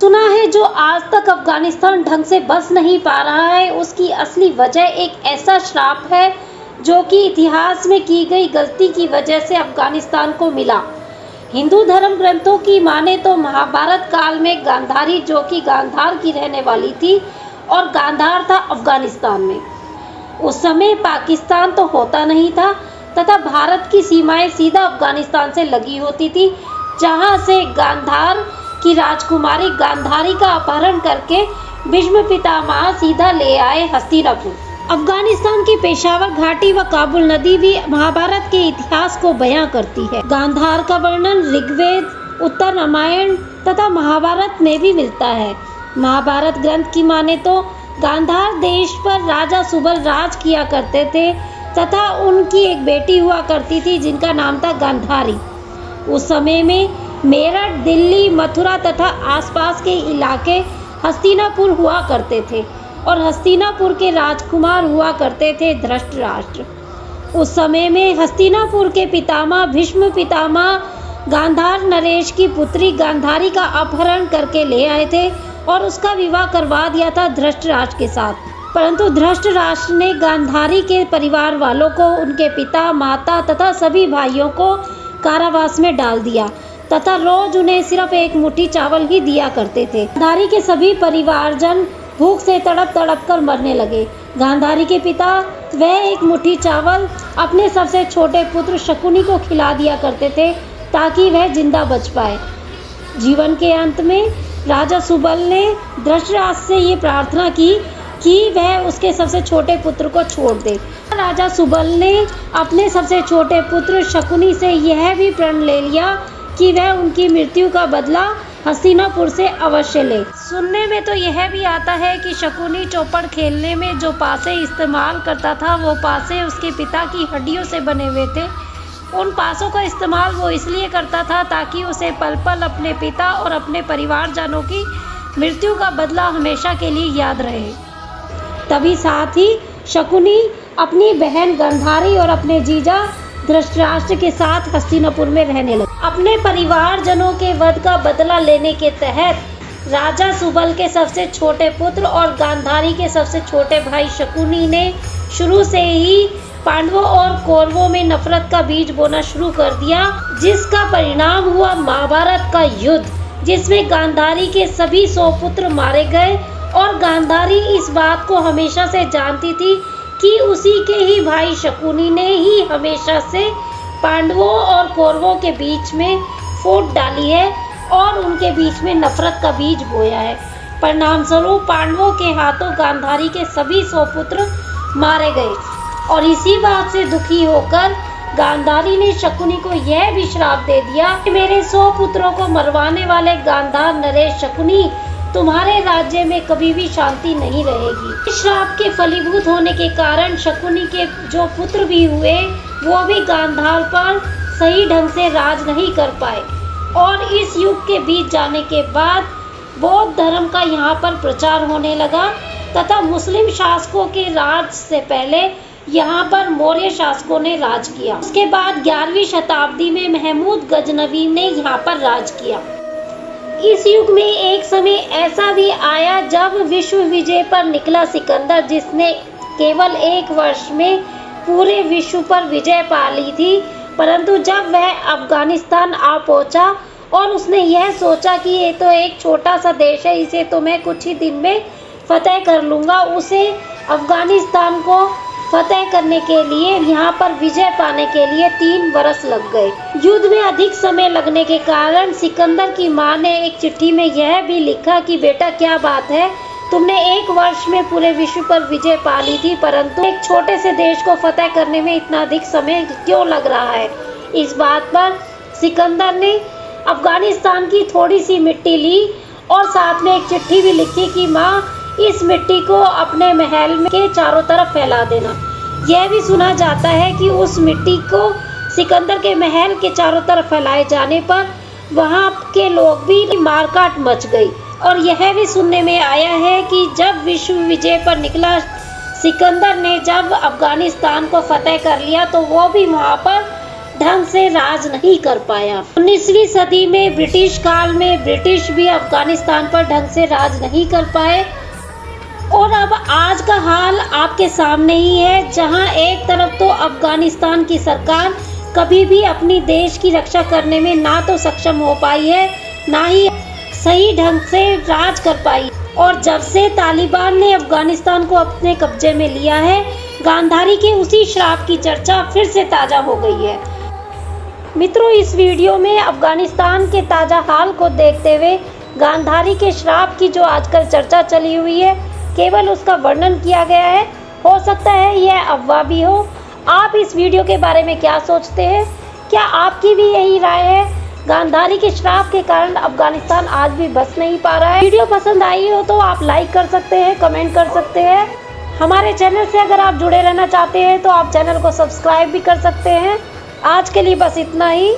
सुना है जो आज तक अफगानिस्तान ढंग से बस नहीं पा रहा है, उसकी असली वजह एक ऐसा श्राप है जो कि इतिहास में की गई गलती की वजह से अफगानिस्तान को मिला। हिंदू धर्म ग्रंथों की माने तो महाभारत काल में गांधारी, जो कि गांधार की रहने वाली थी, और गांधार था अफगानिस्तान में। उस समय पाकिस्तान तो होता नहीं था तथा भारत की सीमाएं सीधा अफगानिस्तान से लगी होती थी, जहां से गांधार की राजकुमारी गांधारी का अपहरण करके भीष्म पितामह सीधा ले आए हस्तिनापुर। अफगानिस्तान की पेशावर घाटी व काबुल नदी भी महाभारत के इतिहास को बयां करती है। गांधार का वर्णन ऋग्वेद, उत्तर रामायण तथा महाभारत में भी मिलता है। महाभारत ग्रंथ की माने तो गांधार देश पर राजा सुबल राज किया करते थे तथा उनकी एक बेटी हुआ करती थी जिनका नाम था गांधारी। उस समय में मेरठ, दिल्ली, मथुरा तथा आसपास के इलाके हस्तिनापुर हुआ करते थे और हस्तिनापुर के राजकुमार हुआ करते थे धृतराष्ट्र। उस समय में हस्तिनापुर के पितामह भीष्म पितामह गांधार नरेश की पुत्री गांधारी का अपहरण करके ले आए थे और उसका विवाह करवा दिया था धृतराष्ट्र के साथ। परंतु धृतराष्ट्र ने गांधारी के परिवार वालों को, उनके पिता, माता तथा सभी भाइयों को कारावास में डाल दिया तथा रोज उन्हें सिर्फ एक मुट्ठी चावल ही दिया करते थे। गांधारी के सभी परिवारजन भूख से तड़प तड़प कर मरने लगे। गांधारी के पिता वह एक मुट्ठी चावल अपने सबसे छोटे पुत्र शकुनी को खिला दिया करते थे ताकि वह जिंदा बच पाए। जीवन के अंत में राजा सुबल ने धृतराष्ट्र से ये प्रार्थना की कि वह उसके सबसे छोटे पुत्र को छोड़ दे। राजा सुबल ने अपने सबसे छोटे पुत्र शकुनी से यह भी प्रण ले लिया कि वह उनकी मृत्यु का बदला हस्तिनापुर से अवश्य ले। सुनने में तो यह भी आता है कि शकुनी चौपड़ खेलने में जो पासे इस्तेमाल करता था, वो पासे उसके पिता की हड्डियों से बने हुए थे। उन पासों का इस्तेमाल वो इसलिए करता था ताकि उसे पल पल अपने पिता और अपने परिवारजनों की मृत्यु का बदला हमेशा के लिए याद रहे। तभी साथ ही शकुनी अपनी बहन गांधारी और अपने जीजा धृतराष्ट्र के साथ हस्तिनापुर में रहने लगे। अपने परिवारजनों के वध का बदला लेने के तहत राजा सुबल के सबसे छोटे पुत्र और गांधारी के सबसे छोटे भाई शकुनी ने शुरू से ही पांडवों और कौरवों में नफरत का बीज बोना शुरू कर दिया, जिसका परिणाम हुआ महाभारत का युद्ध, जिसमें गांधारी के सभी 100 पुत्र मारे गए। और गांधारी इस बात को हमेशा से जानती थी कि उसी के ही भाई शकुनी ने ही हमेशा से पांडवों और कौरवों के बीच में फूट डाली है और उनके बीच में नफरत का बीज बोया है। परिणाम स्वरूप पांडवों के हाथों गांधारी के सभी 100 पुत्र मारे गए और इसी बात से दुखी होकर गांधारी ने शकुनी को यह भी श्राप दे दिया कि मेरे 100 पुत्रों को मरवाने वाले गांधार नरेश शकुनी, तुम्हारे राज्य में कभी भी शांति नहीं रहेगी। इस श्राप के फलीभूत होने के कारण शकुनी के जो पुत्र भी हुए वो भी गांधार पर सही ढंग से राज नहीं कर पाए और इस युग के बीत जाने के बाद बौद्ध धर्म का यहाँ पर प्रचार होने लगा तथा मुस्लिम शासकों के राज से पहले यहाँ पर मौर्य शासकों ने राज किया। उसके बाद 11वीं शताब्दी में महमूद गजनवी ने यहाँ पर राज किया। इस युग में एक समय ऐसा भी आया जब विश्व विजय पर निकला सिकंदर, जिसने केवल 1 वर्ष में पूरे विश्व पर विजय पा ली थी। परंतु जब वह अफगानिस्तान आ पहुंचा और उसने यह सोचा कि ये तो एक छोटा सा देश है, इसे तो मैं कुछ ही दिन में फतेह कर लूँगा, उसे अफगानिस्तान को फतेह करने के लिए, यहाँ पर विजय पाने के लिए 3 वर्ष लग गए। युद्ध में अधिक समय लगने के कारण सिकंदर की मां ने एक चिट्ठी में यह भी लिखा कि बेटा क्या बात है, तुमने 1 वर्ष में पूरे विश्व पर विजय पा ली थी, परंतु एक छोटे से देश को फतेह करने में इतना अधिक समय क्यों लग रहा है। इस बात पर सिकंदर ने अफगानिस्तान की थोड़ी सी मिट्टी ली और साथ में एक चिट्ठी भी लिखी कि माँ, इस मिट्टी को अपने महल के चारों तरफ फैला देना। यह भी सुना जाता है कि उस मिट्टी को सिकंदर के महल के चारों तरफ फैलाए जाने पर वहां के लोग भी मारकाट मच गई। और यह भी सुनने में आया है कि जब विश्व विजय पर निकला सिकंदर ने जब अफगानिस्तान को फतेह कर लिया तो वो भी वहां पर ढंग से राज नहीं कर पाया। 19वीं सदी में ब्रिटिश काल में ब्रिटिश भी अफगानिस्तान पर ढंग से राज नहीं कर पाए और अब आज का हाल आपके सामने ही है, जहां एक तरफ तो अफगानिस्तान की सरकार कभी भी अपनी देश की रक्षा करने में ना तो सक्षम हो पाई है, ना ही सही ढंग से राज कर पाई। और जब से तालिबान ने अफगानिस्तान को अपने कब्जे में लिया है, गांधारी के उसी श्राप की चर्चा फिर से ताजा हो गई है। मित्रों, इस वीडियो में अफगानिस्तान के ताजा हाल को देखते हुए गांधारी के श्राप की जो आजकल चर्चा चली हुई है, केवल उसका वर्णन किया गया है। हो सकता है यह अफवाह भी हो। आप इस वीडियो के बारे में क्या सोचते हैं? क्या आपकी भी यही राय है? गांधारी के श्राप के कारण अफगानिस्तान आज भी बच नहीं पा रहा है। वीडियो पसंद आई हो तो आप लाइक कर सकते हैं, कमेंट कर सकते हैं। हमारे चैनल से अगर आप जुड़े रहना चाहते हैं तो आप चैनल को सब्सक्राइब भी कर सकते हैं। आज के लिए बस इतना ही।